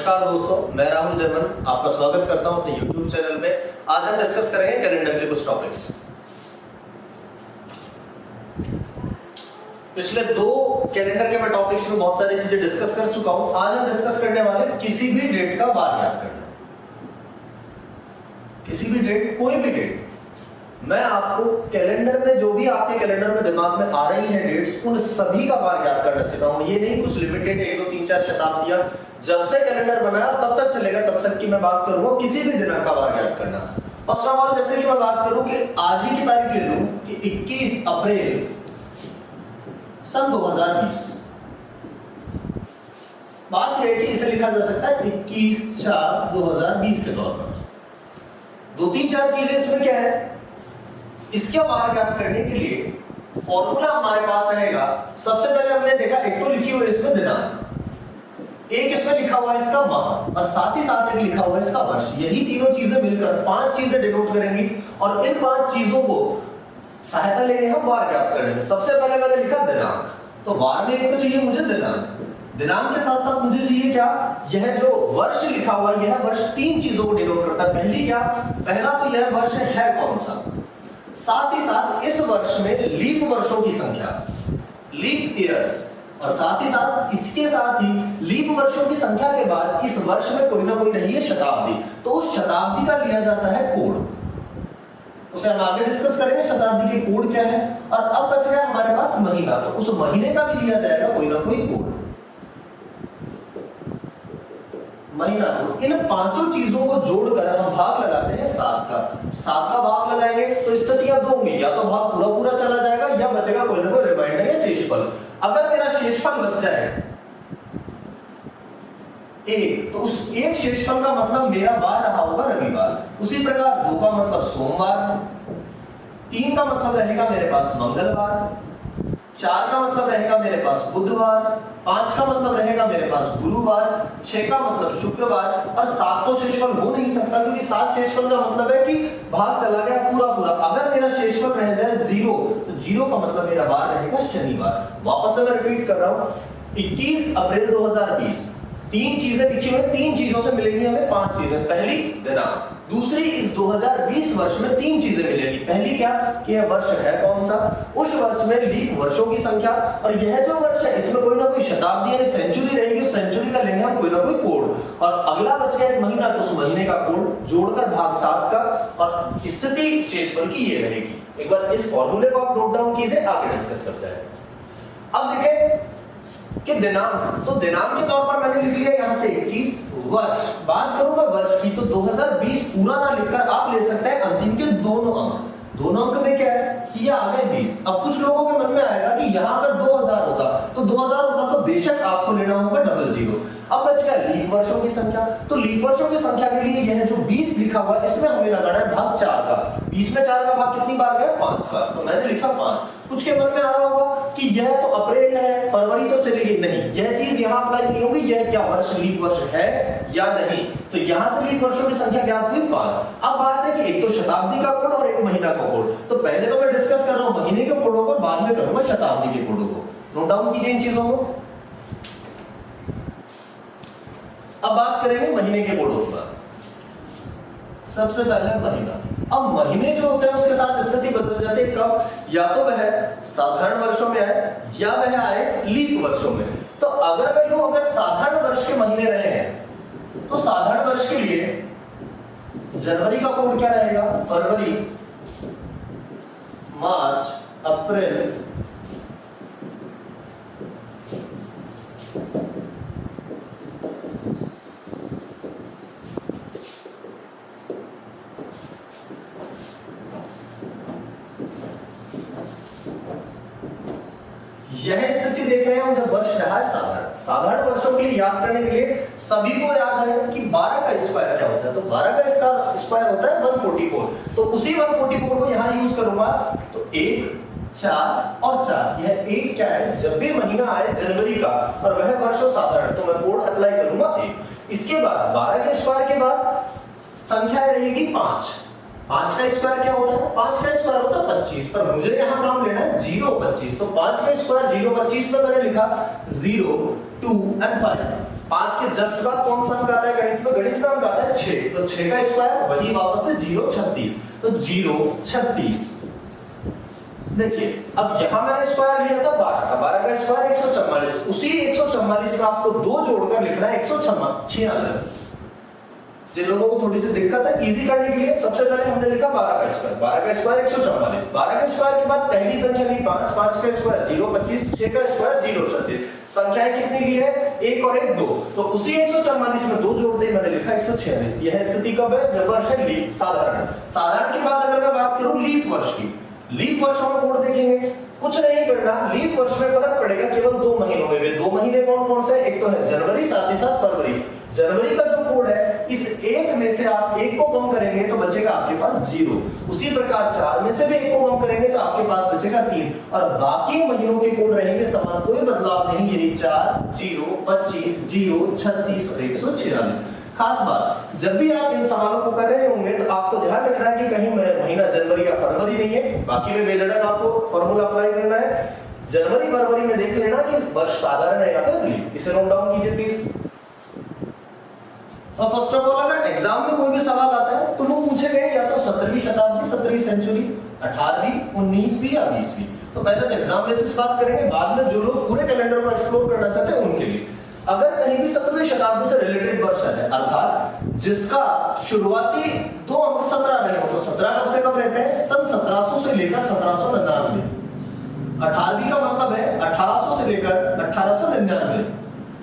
नमस्कार दोस्तों, मैं राहुल जयमन आपका स्वागत करता हूं अपने YouTube चैनल में। आज हम डिस्कस करेंगे कैलेंडर के कुछ टॉपिक्स। पिछले दो कैलेंडर के मैं टॉपिक्स में बहुत सारी चीजें डिस्कस कर चुका हूं। आज हम डिस्कस करने वाले किसी भी डेट का बार याद करना। किसी भी डेट, कोई भी डेट, मैं आपको कैलेंडर में जो भी आपके कैलेंडर में दिमाग में आ रही है डेट्स, उन सभी का बार याद करना सिखाऊंगा। ये नहीं कुछ लिमिटेड 1 2 3 4 शताब्दियां जब से कैलेंडर बनाया तब तक चलेगा, तब तक की मैं बात करूंगा किसी भी दिनांक का बार याद करना। फर्स्ट ऑफ ऑल, जैसे कि मैं बात करूं कि आज ही की तारीख ले लूं कि 21 अप्रैल सन 2020। बात यह है कि इसे लिखा जा सकता है 21/4/2020 के तौर पर। 2-3-4 चीजें इसमें क्या है, इसके बार याद करने के लिए फॉर्मूला हमारे पास रहेगा। सबसे पहले हमने देखा, एक तो लिखी हुई इसमें दिनांक, एक इसमें लिखा हुआ है इसका माह, और साथ ही साथ एक लिखा हुआ है इसका वर्ष। यही तीनों चीजें मिलकर 5 चीजें डिनोट करेंगी और इन 5 चीजों को सहायता लेंगे हम वार याद करने में। सबसे पहले मैंने लिखा दिनांक, तो वार में एक तो चाहिए मुझे दिनांक। दिनांक के साथ साथ मुझे चाहिए क्या, यह जो वर्ष लिखा हुआ है, यह वर्ष 3 चीजों को डिनोट करता है। पहली क्या, पहला तो यह वर्ष है कौन सा, साथ ही साथ इस वर्ष में लीप वर्षों की संख्या, लीप ईयर्स, और साथ ही साथ इसके साथ ही लीप वर्षों की संख्या के बाद इस वर्ष में कोई ना कोई रही है शताब्दी, तो उस शताब्दी का लिया जाता है कोड। उसे हम आगे डिस्कस करेंगे शताब्दी के कोड क्या है। और अब बच गया हमारे पास महीना, तो उस महीने का भी लिया जाएगा कोई ना कोई कोड, महीना कोड। इन 5 चीजों को जोड़कर हम भाग लगाते हैं 7 का। 7 का भाग लगाएंगे तो स्थितियां 2 होंगी, या तो भाग पूरा पूरा चला जाएगा या बचेगा कोई ना कोई रिमाइंडर या शेषफल। अगर मेरा शेषफल बच जाए 1, तो उस एक शेषफल का मतलब मेरा बार रहा होगा रविवार। उसी प्रकार 2 का मतलब सोमवार, 3 का मतलब रहेगा मेरे पास मंगलवार, 4 का मतलब रहेगा मेरे पास बुधवार, 5 का मतलब रहेगा मेरे पास गुरुवार, 6 का मतलब शुक्रवार, और 7 तो शेषफल हो नहीं सकता क्योंकि 7 शेषफल का मतलब है कि भाग चला गया पूरा पूरा। अगर मेरा शेषफल रह जाए 0, तो 0 का मतलब मेरा बार रहेगा शनिवार। वापस से मैं रिपीट कर रहा हूं, 21 अप्रैल 2020। 3 चीजें लिखी हुई, 3 चीजों से मिलेंगी हमें 5 चीजें। पहली दिनांक, दूसरी इस 2020 वर्ष में 3 चीजें मिलेगी। पहली क्या कि यह वर्ष है कौन सा, उस वर्ष में लीप वर्षों की संख्या, और यह जो वर्ष है इसमें कोई ना कोई शताब्दी यानी सेंचुरी रहेगी, उस सेंचुरी का लेंगे हम कोई ना कोई कोड। और अगला बच गया एक महीना, तो उस महीने का कोड जोड़कर भाग 7 का, और स्थिति शेषफल की ये रहेगी। एक बार इस फॉर्मूले को आप नोट डाउन कीजिए, आगे डिस्कस करते हैं। अब देखें कि दिनांक, तो दिनांक के तौर पर मैंने लिख लिया यहां से 21। वर्ष, बात करूंगा वर्ष की, तो 2020 पूरा ना लिखकर आप ले सकते हैं अंतिम के दोनों अंक में क्या है कि ये आ गए 20। अब कुछ लोगों के मन में आएगा कि यहां अगर 2000 होता तो 2000 होता तो बेशक आपको लेना होगा 00। अब बच गया लीप वर्षों की संख्या, तो लीप वर्षों की संख्या के लिए यह जो 20 लिखा हुआ है इसमें हमें लगाना है भाग 4 का। 20 में 4 का भाग कितनी बार गया, 5 का, तो मैंने लिखा 5। कुछ के मन में आ रहा होगा कि यह तो अप्रैल है, फरवरी तो चली गई, नहीं, यह चीज यहां अप्लाई नहीं होगी। यह क्या वर्ष लीप वर्ष है या नहीं, तो यहां से लीप वर्षों की संख्या ज्ञात हुई 5। अब बात है कि एक तो शताब्दी का कोड और एक महीना का कोड। तो पहले तो मैं डिस्कस कर रहा हूं महीने के कोडों को, बाद में करूंगा शताब्दी के कोडों को। नोट डाउन कीजिए इन चीजों को। अब बात करेंगे महीने के कोडों पर। सबसे पहले महीना। अब महीने जो होते हैं उसके साथ स्थिति बदल जाती है। कब, या तो वह साधारण वर्षों में आए या वह आए लीप वर्षों में। तो अगर मैं लूं, अगर साधारण वर्ष के महीने रहे हैं तो साधारण वर्ष के लिए जनवरी का कोड क्या रहेगा, फरवरी, मार्च, अप्रैल, यह स्थिति देख रहे हैं हम जब वर्ष रहा है साधारण। साधारण वर्षों के लिए याद करने के लिए सभी को याद है कि 12 का स्क्वायर क्या होता है, तो 12 का स्क्वायर होता है 144। तो उसी 144 को यहां यूज करूंगा, तो 1, 4 और 4। यह 1 क्या है, जब भी महीना आए जनवरी का और वह वर्ष हो साधारण, तो मैं कोड अप्लाई करूंगा 1। इसके बाद 12 के स्क्वायर के बाद संख्या रहेगी 5। 5 का स्क्वायर क्या होता है, 5 का स्क्वायर होता है 25, पर मुझे यहां काम लेना है 0 25। तो 5 का स्क्वायर 0 25 में मैंने लिखा 0 2 एंड 5। 5 के जस्ट बाद कौन सा अंक आता है गणित में? गणित में अंक आता है 6, तो 6 का स्क्वायर वही वापस से 0 36, तो 0 36। देखिए अब यहां मैंने स्क्वायर लिया था 12 का, 12 का स्क्वायर 144, उसी 144 में आपको 2 जोड़कर लिखना है 146। जिन लोगों को थोड़ी सी दिक्कत है इजी करने के लिए सबसे पहले हमने लिखा 12 का स्क्वायर, 12 का स्क्वायर 144, 12 के स्क्वायर के बाद पहली संख्या ली 5, 5 का स्क्वायर 0 25, 6 का स्क्वायर 0 36। संख्याएं कितनी ली है? 1 और 1 2, तो उसी 144 में 2 जोड़ दे, मैंने लिखा 146। यह स्थिति कब है? जब वर्ष है लीप, साधारण। साधारण की बात अगर मैं बात करूं लीप वर्ष की, लीप वर्षों में कोड देखेंगे, कुछ नहीं करना, लीप वर्ष में फर्क पड़ेगा केवल 2 महीनों में। 2 महीने कौन कौन से? एक तो है जनवरी, साथ ही साथ फरवरी। जनवरी का जो कोड है, इस एक में से आप एक को कम करेंगे तो बचेगा आपके पास 0। उसी प्रकार 4 में से भी एक को कम करेंगे तो आपके पास बचेगा 3, और बाकी महीनों के कोड रहेंगे समान, कोई बदलाव नहीं। यही 4 0 25 0 36 और 146। खास बात, जब भी आप इन सवालों को कर रहे होंगे तो आपको ध्यान रखना है कि कहीं महीना जनवरी या फरवरी नहीं है। बाकी में बेझिझक आपको फॉर्मूला अप्लाई करना है। जनवरी फरवरी में देख लेना कि वर्ष साधारण है या फिर लीप, इसे नोट डाउन कीजिए प्लीज। और फर्स्ट ऑफ ऑल अगर एग्जाम में कोई भी सवाल आता है तो वो पूछे गए या तो 17वीं शताब्दी 17वीं सेंचुरी, 18वीं 19वीं या 20वीं। तो पहले तो एग्जाम बेसिस बात करेंगे, बाद में जो लोग पूरे कैलेंडर को एक्सप्लोर करना चाहते हैं उनके लिए। अगर कहीं भी 17वीं शताब्दी से रिलेटेड वर्ष है, अर्थात जिसका शुरुआती 2 अंक 17 रहे हो, तो 17 कब से कब रहते हैं? सन 1700 से लेकर 1799। 18वीं का मतलब है 1800 से लेकर 1899।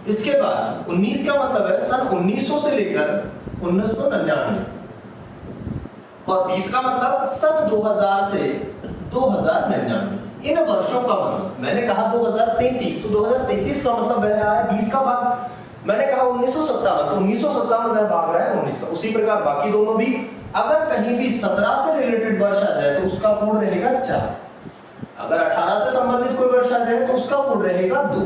इसके बाद 19 का मतलब है सन 1900 से लेकर 1999, और 20 का मतलब सन 2000 से 2099। इन वर्षों का मतलब मैंने कहा 2033, तो 2033 का मतलब बह रहा है 20 का भाग। मैंने कहा 1957, तो 1957 में भाग रहा है 19 का। उसी प्रकार बाकी दोनों भी, अगर कहीं भी 17 से रिलेटेड वर्ष आ जाए तो उसका कोड रहेगा 4। अगर 18 से संबंधित कोई वर्ष आ जाए तो उसका कोड रहेगा 2।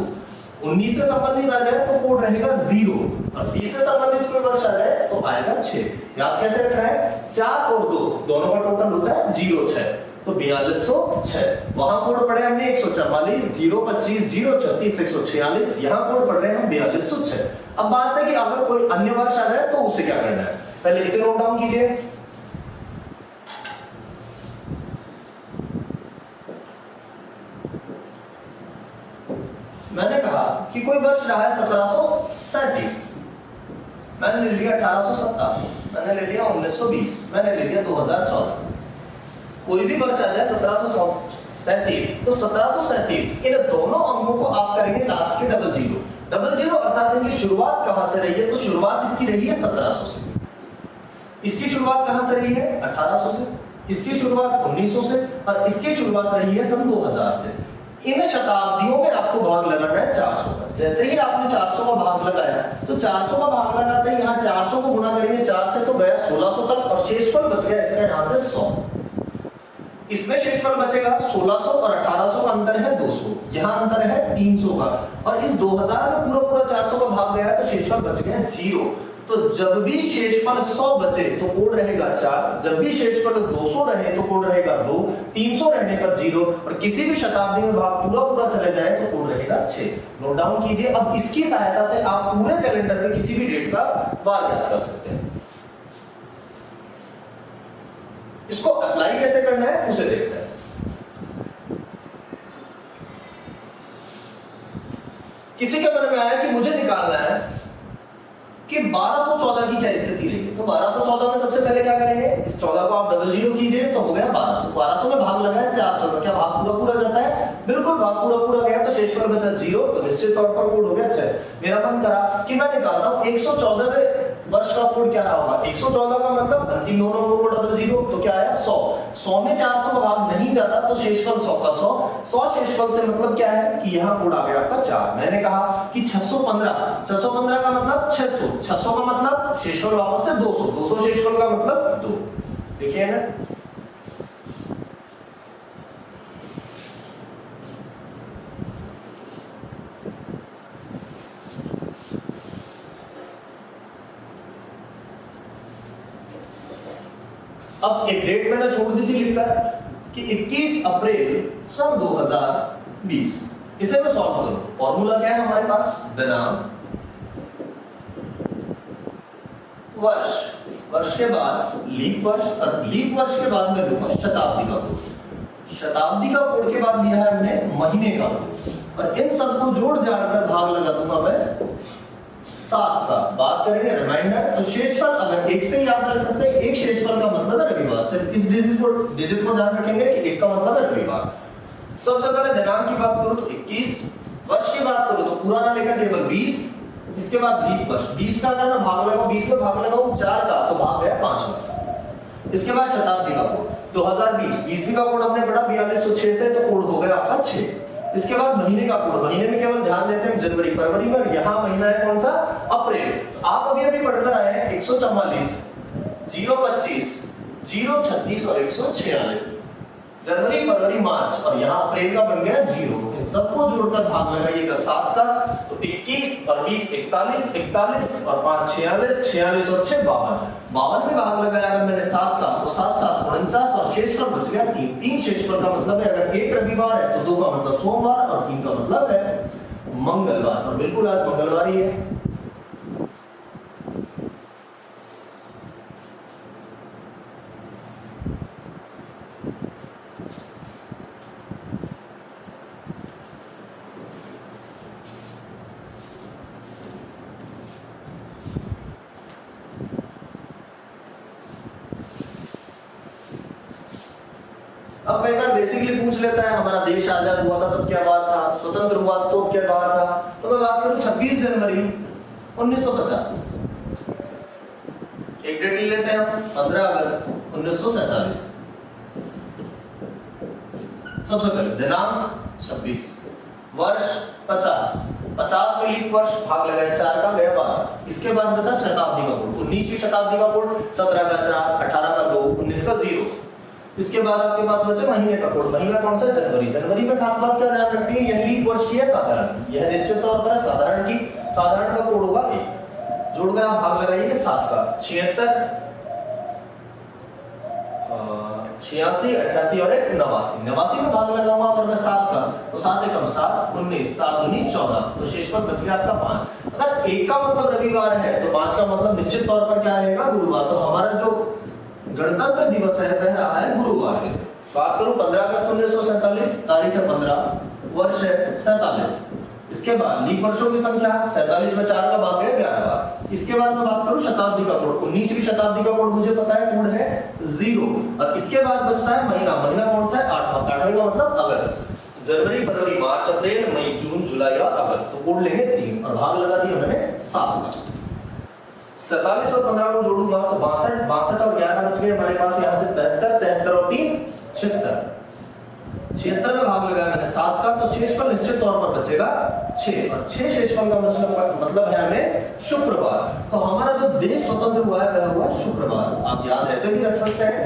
19 से संबंधित आ जाए तो कोड रहेगा 0, और 20 से संबंधित कोई वर्ष आ जाए तो आएगा 6। याद कैसे रखना है? 4 और 2 दोनों का टोटल होता है 0 6, तो 4206। वहां कोड पढ़े हमने 144 0 25 0 36 146, यहां कोड पढ़ रहे हैं हम 4206। अब बात है कि अगर कोई अन्य वर्ष आ जाए तो उसे क्या करना है? पहले इसे नोट डाउन कीजिए। मैंने कहा कि कोई वर्ष रहा है 1737, मैंने ले लिया 1857, मैंने ले लिया 1920, मैंने ले लिया 2014। कोई भी वर्ष आ जाए 1737, तो 1737 इन दोनों अंकों को आप करेंगे लास्ट के डबल जीरो, अर्थात इनकी शुरुआत कहां से रही है? तो शुरुआत इसकी रही है 1700 से। इसकी शुरुआत कहां से रही है? 1800 से। इसकी शुरुआत 1900 से, और इसकी शुरुआत रही है सन 2000 से। इन शताब्दियों में आपको भाग लगाना है 400 का। जैसे ही आपने 400 का भाग लगाया, तो 400 का भाग लगाते हैं, यहाँ 400 को गुना करेंगे 4 से तो गया 1600 तक, और शेषफल बच गया इसका यहाँ से 100। इसमें शेषफल बचेगा 1600 और 1800 का अंतर है 200, यहाँ अंतर है 300 का, और इस 2000 में पूरा 400 का भाग गया तो शेषफल बच गया 0। तो जब भी शेषफल 100 बचे तो कोड रहेगा 4, जब भी शेषफल 200 रहे तो कोड रहेगा 2, 300 रहने पर 0, और किसी भी शताब्दी में भाग पूरा चले जाए तो कोड रहेगा 6। नोट डाउन कीजिए। अब इसकी सहायता से आप पूरे कैलेंडर में किसी भी डेट का वार याद कर सकते हैं। इसको अप्लाई कैसे करना है उसे देखते हैं। किसी के मन में आया कि मुझे निकालना है कि 1214 की क्या स्थिति रही है, तो 1214 में सबसे पहले क्या करेंगे? इस 14 को आप डबल जीरो कीजिए तो हो गया 1200। 1200 में भाग लगा है 400 का, क्या भाग पूरा जाता है? बिल्कुल, भाग पूरा गया तो शेषफल बचा 0, तो निश्चित तौर पर कोड हो गया 6। मेरा मन करा कि मैं निकालता हूं 114वें वर्ष का कोड क्या रहा होगा? 114 का मतलब अंतिम दोनों को डबल जीरो, तो क्या आया 100। 100 में 400 का भाग नहीं जाता तो शेषफल 100 का 100 शेषफल से मतलब क्या है कि यहाँ कोड आ गया आपका 4। मैंने कहा कि 615 का मतलब 600, 600 का मतलब शेषफल वापस से 200, 200 शेषफल का मतलब 2। देखिए ना, अब एक डेट मैंने छोड़ दी थी लिखकर कि 21 अप्रैल सन 2020। इसे मैं सॉल्व करूं। फॉर्मूला क्या है हमारे पास? बिना वर्ष, वर्ष के बाद लीप वर्ष, और लीप वर्ष के बाद में लूंगा शताब्दी का कोड। शताब्दी का कोड के बाद लिया है हमने महीने का कोड, और इन सबको जोड़ जाड़ कर भाग लगा दूंगा मैं 7 का। बात करेंगे रिमाइंडर, तो शेषफल अगर एक से याद रख सकते हैं, एक शेषफल का मतलब है रविवार। सिर्फ इस डिजिट को ध्यान रखेंगे कि एक का मतलब है रविवार। सबसे पहले दिनांक की बात करूं तो 21, वर्ष की बात करूं तो पुराना लेकर केवल 20, इसके बाद लीप वर्ष 20 का अगर मैं भाग लगाऊं, 20 में भाग लगाऊं 4 का तो भाग गया 5। इसके बाद शताब्दी का कोड 2020, 20वीं का कोड हमने पढ़ा 4206 से, तो कोड हो गया आपका 6। इसके बाद महीने का कोड, महीने में केवल ध्यान देते हैं जनवरी फरवरी में, यहाँ महीना है कौन सा, अप्रैल। आप अभी अभी पढ़कर आए हैं 144, 025, 036 और 146, जनवरी फरवरी मार्च, और यहाँ अप्रैल का बन गया 0। इन सबको जोड़कर भाग लगाइएगा 7 का, तो 21 और 20 41, 41 और 5 46, 46 और 6 52। 52 में भाग लगाया अगर मैंने 7 का, तो 7 7 49 और शेषफल बच गया 3। 3 शेषफल का मतलब है अगर एक रविवार है तो 2 का मतलब सोमवार, और 3 का मतलब है मंगलवार, और बिल्कुल आज मंगलवार ही है। अब कई बार बेसिकली पूछ लेता है हमारा देश आजाद हुआ था तब क्या बात था, स्वतंत्र हुआ तो क्या बात था, तो मैं बात करूं 26 जनवरी 1950। एक डेट ले लेते हैं हम 15 अगस्त 1947। सबसे पहले दिनांक 26, वर्ष 50, 50 में लीप वर्ष भाग लगाए 4 का गया 12। इसके बाद बचा शताब्दी का कोड, 19वीं शताब्दी का कोड 17 का 4, 18 का 2, 19 का 0। इसके बाद आपके पास बचे महीने का कोड, महीना कौन सा, जनवरी। जनवरी में खास बात क्या ध्यान रखनी है, यह लीप वर्ष की है साधारण, यह निश्चित तौर पर है साधारण की। साधारण का कोड होगा 1, जोड़कर आप भाग लगाइए 7 का, 76, 86, 88 और 1 89। 89 में भाग लगाऊंगा अगर मैं 7 का, तो 7 एकम 7, 19, 7 दूनी 14, तो शेषफल बच गया आपका 5। अगर 1 का मतलब रविवार है तो 5 का मतलब निश्चित तौर पर क्या रहेगा, गुरुवार। तो हमारा जो गणतंत्र दिवस है वह रहा है गुरुवार के। बात करूं 15 अगस्त 1947, तारीख है 15, वर्ष है 47। इसके बाद लीप वर्षों की संख्या 47 में 4 का भाग गया 11 बार। इसके बाद मैं बात करूं शताब्दी का कोड, 19वीं शताब्दी का कोड मुझे पता है, कोड है 0। और इसके बाद बचता है महीना, महीना कौन सा है, 8वां, 8वां का मतलब अगस्त। जनवरी फरवरी मार्च अप्रैल मई जून जुलाई और अगस्त, तो कोड लेंगे 3 और भाग लगा दिया मैंने 7 का। 47 और 15 को जोड़ूंगा तो 62, 62 और 11 बच गए हमारे पास, यहाँ से 73, 73 और 3 76। 76 में भाग लगाया मैंने 7 का, तो शेषफल निश्चित तौर पर बचेगा 6, और 6 शेषफल का मतलब है हमें शुक्रवार। तो हमारा जो देश स्वतंत्र हुआ है वह हुआ शुक्रवार। आप याद ऐसे भी रख सकते हैं,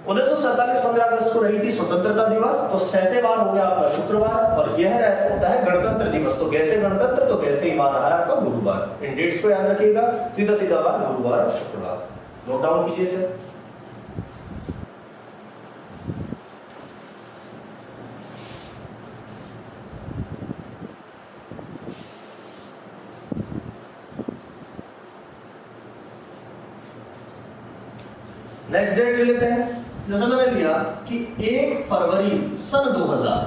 1947 15 अगस्त को रही थी स्वतंत्रता दिवस, तो 6 बार हो गया आपका शुक्रवार, और यह होता है गणतंत्र दिवस। तो कैसे गणतंत्र, तो कैसे ही बार रहा है आपका गुरुवार। इन डेट्स को याद रखिएगा, सीधा सीधा बार गुरुवार और शुक्रवार नोट डाउन कीजिए सर। नेक्स्ट डेट ले लेते हैं, जैसे मैंने लिया कि 1 फरवरी सन 2000,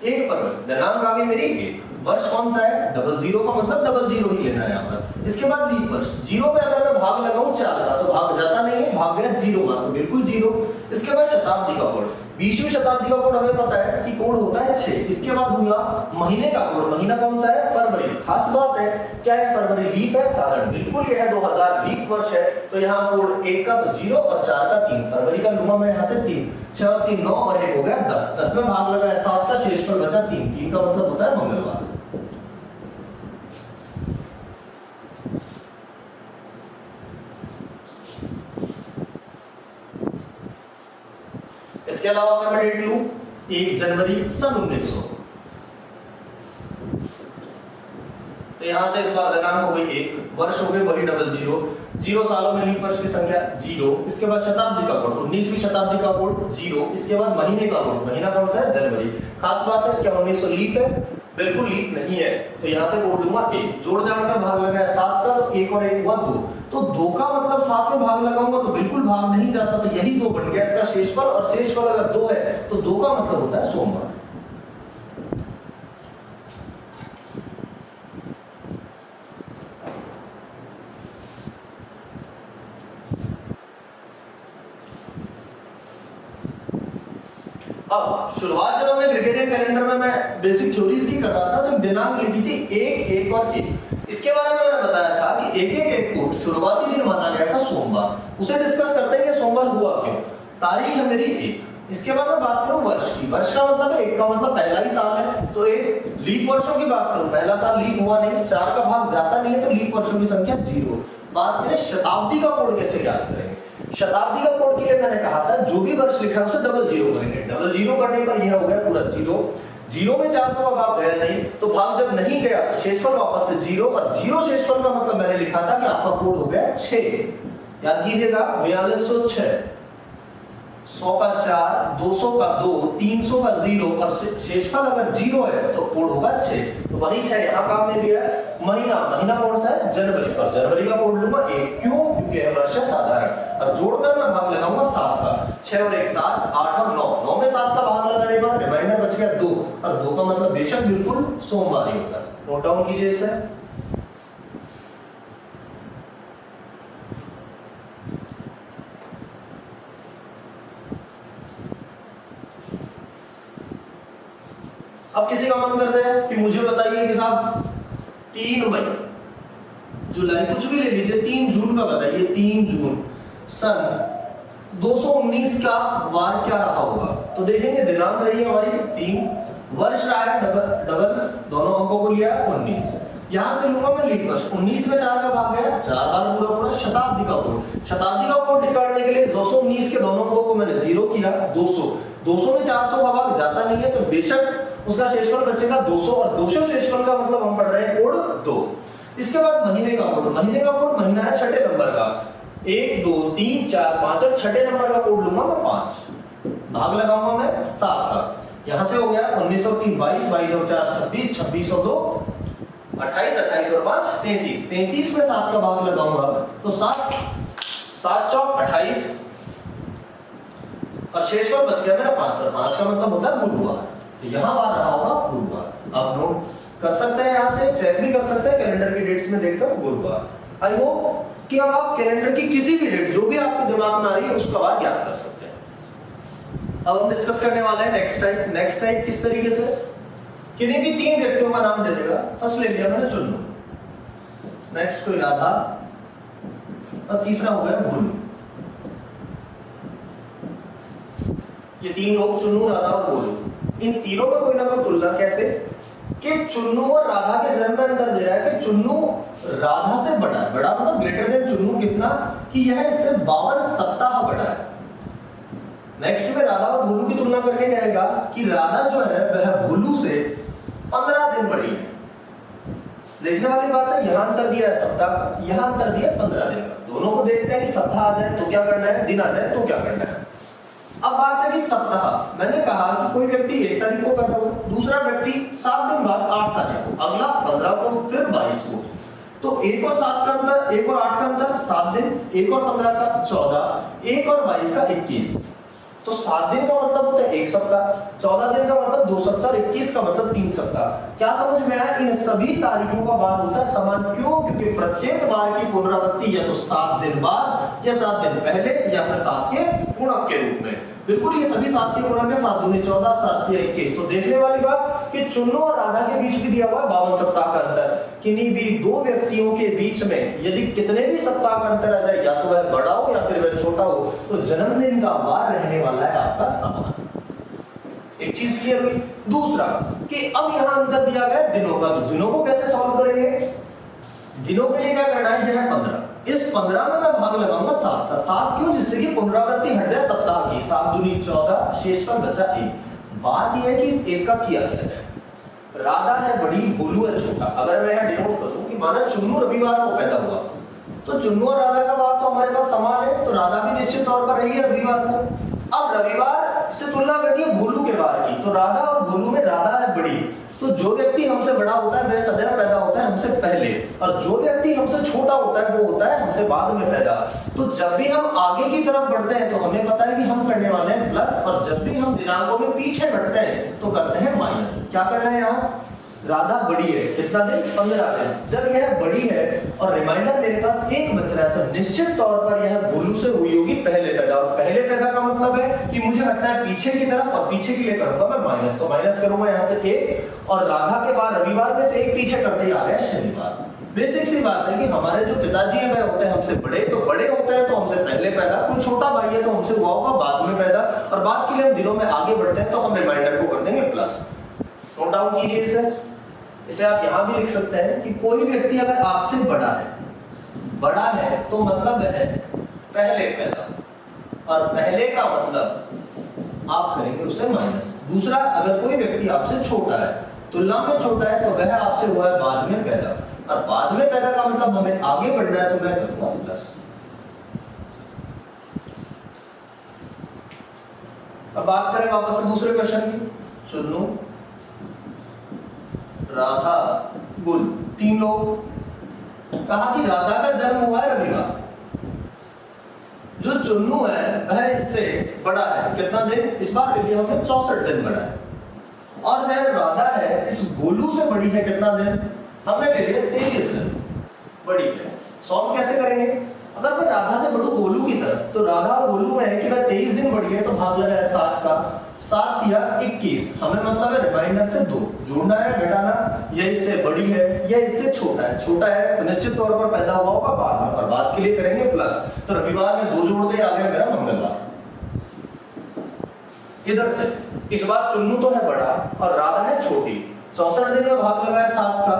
1 फरवरी, दिनांक आ गई मेरी 1, वर्ष कौन सा है, 00 का मतलब 00 ही लेना है यहाँ पर। इसके बाद लीप वर्ष, 0 में अगर मैं भाग लगाऊं 4 का तो भाग जाता नहीं है, भाग गया 0 का, तो बिल्कुल 0। इसके बाद शताब्दी का कोड, 20वीं शताब्दी का कोड हमें पता है कि कोड होता है 6। इसके बाद हुआ महीने का कोड, महीना कौन सा है, फरवरी। खास बात है क्या है, फरवरी लीप है साधारण, बिल्कुल यह है 2000 लीप वर्ष है, तो यहाँ कोड 1 का तो 0 और 4 का 3, फरवरी का लूंगा मैं यहाँ से 3, 6 और 3 9 और 1 हो गया 10। 10 में भाग लगाया 7 का, शेषफल बचा 3, 3 का मतलब होता है मंगलवार। इसके अलावा अगर मैं डेट लूं 1 जनवरी सन 1900, तो यहां से इस बार दिनांक हो गई 1, वर्ष हो गए वही 00, 0 सालों में लीप वर्ष की संख्या 0। इसके बाद शताब्दी का कोड, 19वीं शताब्दी का कोड 0। इसके बाद महीने का कोड, महीना कौन सा है, जनवरी। खास बात है क्या 1900 लीप है, बिल्कुल लीप नहीं है, तो यहां से कोड लूंगा 1। जोड़ जाड़ का भाग लगा है 7 का, तो 1 और 1 हुआ 2। तो 2 का मतलब 7 में भाग लगाऊंगा तो बिल्कुल भाग नहीं जाता, तो यही 2 बन गया इसका शेषफल, और शेषफल अगर 2 है तो 2 का मतलब होता है सोमवार। अब शुरुआत जब हमने ग्रेगोरियन कैलेंडर में मैं बेसिक थ्योरीज की कर रहा था, तो दिनांक लिखी थी 1, 1 और 1। इसके बारे में मैंने बताया था कि 1, 1, 1 को शुरुआती दिन माना गया था सोमवार। उसे डिस्कस करते हैं कि सोमवार हुआ क्यों। तारीख है मेरी 1। इसके बाद मैं बात करूं वर्ष की। वर्ष का मतलब है 1 का मतलब पहला ही साल है, तो एक लीप वर्षों की बात करूं, पहला साल लीप हुआ नहीं, 4 का भाग जाता नहीं है, तो लीप वर्षों की संख्या 0। बात करें शताब्दी का कोड कैसे याद करेंगे। शताब्दी का कोड के लिए मैंने कहा था जो भी वर्ष लिखा है उसे डबल जीरो करेंगे। डबल जीरो करने पर यह हो गया पूरा 0। 0 में 400 का भाग गया नहीं, तो भाग जब नहीं गया तो शेषफल वापस से 0, और 0 शेषफल का मतलब मैंने लिखा था कि आपका कोड हो गया 6। याद कीजिएगा 4206, 100 का 4, 200 का 2, 300 का 0, और शेषफल अगर 0 है तो कोड होगा 6। तो वही 6 यहाँ काम में भी है। महीना, महीना कौन सा है, जनवरी, और जनवरी का कोड लूंगा 1। क्यों, क्योंकि यह वर्ष है साधारण, और जोड़कर मैं भाग लगाऊंगा 7 का। 6 और 1 7, 8 और 9, 9 में 7 का भाग लगाने पर रिमाइंडर बच गया 2, और 2 का मतलब बेशक बिल्कुल सोमवार ही होता है। नोट डाउन कीजिए इसे। अब किसी का मन कर जाए कि मुझे बताइए कि साहब 3 मई, जुलाई, कुछ भी ले लीजिए, 3 जून का बताइए। 3 जून सन 219 का वार क्या रहा होगा। तो देखेंगे दिनांक रही है हमारी 3, वर्ष रहा है डबल दोनों अंकों को लिया 19। यहां से लूंगा मैं लीप वर्ष। 19 में 4 का भाग गया, 4 बार पूरा पूरा। शताब्दी का कोड, शताब्दी का कोड निकालने के लिए 219 के दोनों अंकों को मैंने 0 किया। 200, 200 में 400 का भाग जाता नहीं है, तो बेशक उसका शेषफल बचेगा 200, और 200 शेषफल का मतलब हम पढ़ रहे हैं कोड 2। इसके बाद महीने का कोड, महीने का कोड महीना है 6ठे नंबर का। 1, 2, 3, 4, 5, और 6ठे नंबर का कोड लूंगा मैं 5। भाग लगाऊंगा मैं 7 का। यहां से हो गया 19 और 3 22, 22 और 4 26, 26 और 2 28, 28 और 5 33, 33 में 7 का भाग लगाऊंगा तो 7, 7 चौक 28, और शेषफल बच गया मेरा 5, और 5 का मतलब होता है गुरुवार। तो यहां बार रहा होगा गुरुवार। आप नोट कर सकते हैं, यहां से चेक भी कर सकते हैं कैलेंडर की डेट्स में देखकर गुरुवार। आई होप कि अब आप कैलेंडर की किसी भी डेट जो भी आपके दिमाग में आ रही है उसका बार याद कर सकते हैं। अब हम डिस्कस करने वाले हैं नेक्स्ट टाइप। नेक्स्ट टाइप किस तरीके से, किन्हीं भी 3 व्यक्तियों का नाम दे देगा। फर्स्ट ले लिया मैंने चुन्नू, नेक्स्ट कोई राधा, और तीसरा हो गया भोलू। ये 3 लोग चुन्नू, राधा और भोलू। इन तीनों में कोई ना कोई तुलना कैसे कि चुन्नू और राधा के जन्म में अंतर दे रहा है कि चुन्नू राधा से बड़ा है। बड़ा मतलब ग्रेटर देन चुन्नू कितना, कि यह इससे 52 सप्ताह बड़ा है। नेक्स्ट में राधा और भोलू की तुलना करके कहेगा कि राधा जो है वह भोलू से 15 दिन बड़ी है। देखने वाली बात है, यहां अंतर दिया है सप्ताह का, यहां अंतर दिया 15 दिन का। दोनों को देखते हैं कि सप्ताह आ जाए तो क्या करना है, दिन आ जाए तो क्या करना है। अब बात है कि सप्ताह, मैंने कहा कि कोई व्यक्ति 1 तारीख को पैदा हुआ, दूसरा व्यक्ति 7 दिन बाद 8 तारीख को, अगला 15 को, फिर 22 को। तो 1 और 7 का अंतर, 1 और 8 का अंतर 7 दिन, 1 और 15 का 14, 1 और 22 का 21। तो 7 दिन का मतलब होता है 1 सप्ताह, 14 दिन का मतलब 2 सप्ताह, और 21 का मतलब 3 सप्ताह। क्या समझ में आया? इन सभी तारीखों का बार होता है समान। क्यों? क्योंकि प्रत्येक बार की पुनरावृत्ति या तो 7 दिन बाद, या 7 दिन पहले, या फिर 7 के गुणक के रूप में। बिल्कुल ये सभी 7 के गुणक है, 7 दूनी 14, 7 तिया 21। तो देखने वाली बात कि चुन्नू और राधा के बीच भी दिया हुआ है 52 सप्ताह का अंतर। किन्हीं भी 2 व्यक्तियों के बीच में यदि कितने भी सप्ताह का अंतर आ जाए, या तो वह बड़ा हो या फिर वह छोटा हो, तो जन्मदिन का वार रहने वाला है आपका समान। एक चीज क्लियर हुई। दूसरा कि अब यहां अंतर दिया गया दिनों का, तो दिनों को कैसे सॉल्व करेंगे। दिनों के लिए क्या करना है, यह है 15। इस 15 में मैं भाग लगाऊंगा 7 का। 7 क्यों? जिससे कि पुनरावृत्ति हट जाए सप्ताह की। 7 दूनी 14, शेषफल बचा 1। बात यह है कि इस 1 का किया जाए। राधा है बड़ी, भोलू है छोटा। अगर मैं यहां डिनोट करूं कि माना चुन्नू रविवार को पैदा हुआ, तो चुन्नू और राधा का बात तो हमारे पास समान है, तो राधा भी निश्चित तौर पर रही है रविवार को। अब रविवार से तुलना करनी है भोलू के बार की, तो राधा और भोलू में राधा है बड़ी, तो जो व्यक्ति हमसे बड़ा होता है वह सदैव पैदा होता है हमसे पहले, और जो व्यक्ति हमसे छोटा होता है वो होता है हमसे बाद में पैदा। तो जब भी हम आगे की तरफ बढ़ते हैं तो हमें पता है कि हम करने वाले हैं प्लस, और जब भी हम दिनांकों में पीछे बढ़ते हैं तो करते हैं माइनस। क्या करना है यहाँ? राधा बड़ी है, कितना दिन? 15 दिन। जब यह बड़ी है और रिमाइंडर मेरे पास 1 बच रहा है तो निश्चित तौर पर यह गोलू से हुई होगी पहले पैदा। और पहले पैदा का मतलब है कि मुझे हटना है पीछे की तरफ, और पीछे के लिए करूंगा मैं माइनस, तो माइनस करूंगा यहाँ से 1, और राधा के बाद रविवार में से 1 पीछे करते ही आ गया शनिवार। बेसिक सी बात है कि हमारे जो पिताजी है वह होते हैं हमसे बड़े, तो बड़े होते हैं तो हमसे पहले पैदा, कोई छोटा भाई है तो हमसे हुआ होगा बाद में पैदा, और बाद के लिए हम दिनों में आगे बढ़ते हैं तो हम रिमाइंडर को कर देंगे प्लस। नोट डाउन कीजिए इसे आप यहां भी लिख सकते हैं कि कोई व्यक्ति अगर आपसे बड़ा है तो मतलब है पहले पैदा, और पहले का मतलब आप करेंगे उसे माइनस। दूसरा, अगर कोई व्यक्ति आपसे छोटा है, तुलना में छोटा है, तो वह आपसे हुआ है बाद में पैदा, और बाद में पैदा का मतलब हमें आगे बढ़ना है तो मैं करूंगा प्लस। अब बात करें वापस से दूसरे क्वेश्चन की। चुन्नू, राधा, गुल, 3 लोग। कहा कि राधा का जन्म हुआ है रविवार, जो चुन्नू है वह इससे बड़ा है कितना दिन? इस बार ले लिया हमने 64 दिन बड़ा है, और जो राधा है इस गोलू से बड़ी है कितना दिन? हमने ले लिया 23 दिन बड़ी है। सॉल्व कैसे करेंगे? अगर मैं राधा से बढ़ू गोलू की तरफ, तो राधा और गोलू में है कि मैं 23 दिन बढ़ी है तो भाग लगा है 7 का, 7 या 21, हमें मतलब है रिमाइंडर से 2 जोड़ना है घटाना। यह इससे बड़ी है, यह इससे छोटा है तो निश्चित तौर पर पैदा हुआ होगा बाद में, और बाद के लिए करेंगे प्लस। तो रविवार में 2 जोड़ दे, आ गया मेरा मंगलवार। इधर से इस बार चुन्नू तो है बड़ा और राधा है छोटी, 64 दिन में भाग लगा है 7 का,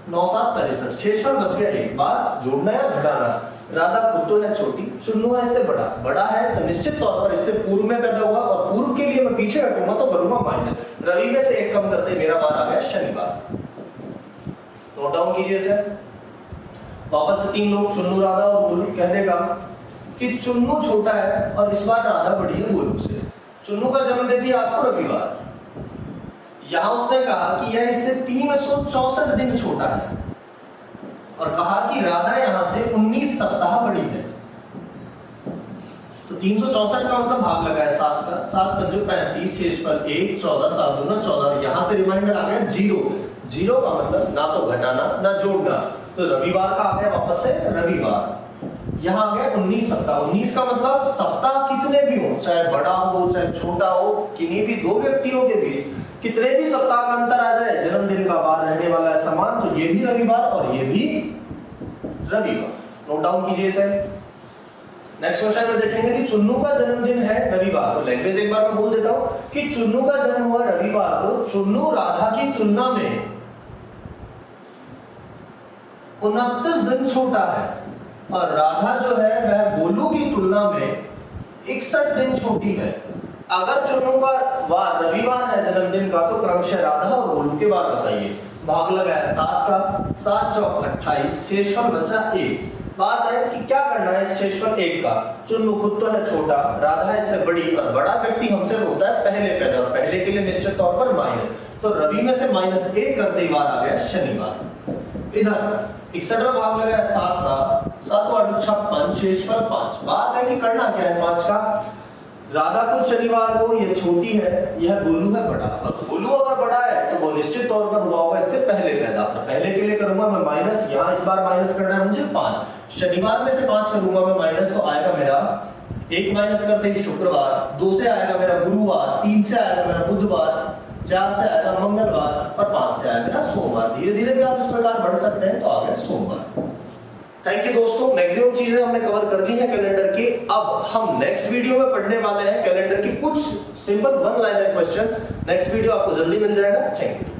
9 7 63, शेषफल बच गया 1, बार जोड़ना या घटाना। राधा खुद तो है छोटी, चुन्नू है इससे बड़ा है तो निश्चित तौर पर इससे पूर्व में पैदा हुआ, और पूर्व के लिए मैं पीछे हटूंगा तो करूंगा माइनस। रवि में से 1 कम करते मेरा बार आ गया शनिवार। नोट डाउन कीजिए सर। वापस से 3 लोग, चुन्नू, राधा और गोलू। कहने का कि चुन्नू छोटा है और इस बार राधा बड़ी है गोलू से। चुन्नू का जन्म दे दिया आपको रविवार, यहां उसने कहा कि यह इससे 364 दिन छोटा है, और कहा कि राधा यहां से 19 सप्ताह बड़ी है। तो 364 का मतलब भाग लगा है 7 का, 7 पंजो 35, शेषफल 1, 14 7 दूना 14, यहां से रिमाइंडर आ गया 0 का मतलब ना तो घटाना ना जोड़ना, तो रविवार का आ गया वापस से रविवार। यहां आ गया 19 सप्ताह। 19 का मतलब सप्ताह कितने भी हो, चाहे बड़ा हो चाहे छोटा हो, किन्हीं भी 2 व्यक्तियों के बीच कितने भी सप्ताह का अंतर आ जाए, जन्मदिन का बार रहने वाला है समान, तो ये भी रविवार और ये भी रविवार। नोट डाउन कीजिए इसे। नेक्स्ट क्वेश्चन में देखेंगे कि चुन्नू का जन्मदिन है रविवार, तो लैंग्वेज एक बार मैं बोल देता हूं कि चुन्नू का जन्म हुआ रविवार को। चुन्नू राधा की तुलना में 29 दिन छोटा है, और राधा जो है वह गोलू की तुलना में 61 दिन छोटी है। अगर चुन्नू का वार रविवार है जन्मदिन का, तो क्रमशः राधा और गोलू के बार बताइए। भाग लगा है 7 का, 7 चौक 28, शेषफल बचा 1। बात है कि क्या करना है इस शेषफल 1 का। चुन्नू खुद तो है छोटा, राधा इससे बड़ी, और बड़ा व्यक्ति हमसे होता है पहले पैदा, और पहले के लिए निश्चित तौर पर माइनस, तो रवि में से -1 करते ही बार आ गया शनिवार। इधर 61 में भाग लगा है 7 का, 7 और 56, शेषफल 5। बात है कि करना क्या है 5 का। राधा को शनिवार को यह छोटी है, यह गोलू है बड़ा, और गोलू अगर बड़ा है तो वो निश्चित तौर पर हुआ होगा इससे पहले पैदा। पहले के लिए करूंगा मैं माइनस, यहां इस बार माइनस करना है मुझे 5, शनिवार में से 5 करूंगा मैं माइनस, तो आएगा मेरा 1 माइनस करते ही शुक्रवार, 2 से आएगा मेरा गुरुवार, 3 से आएगा मेरा बुधवार, 4 से आएगा मंगलवार, और 5 से आएगा मेरा सोमवार। धीरे धीरे भी आप इस प्रकार बढ़ सकते हैं, तो आ गया सोमवार। थैंक यू दोस्तों, मैक्सिमम चीजें हमने कवर कर ली है कैलेंडर की। अब हम नेक्स्ट वीडियो में पढ़ने वाले हैं कैलेंडर की कुछ simple 1 liner questions. Next video आपको जल्दी मिल जाएगा। Thank you.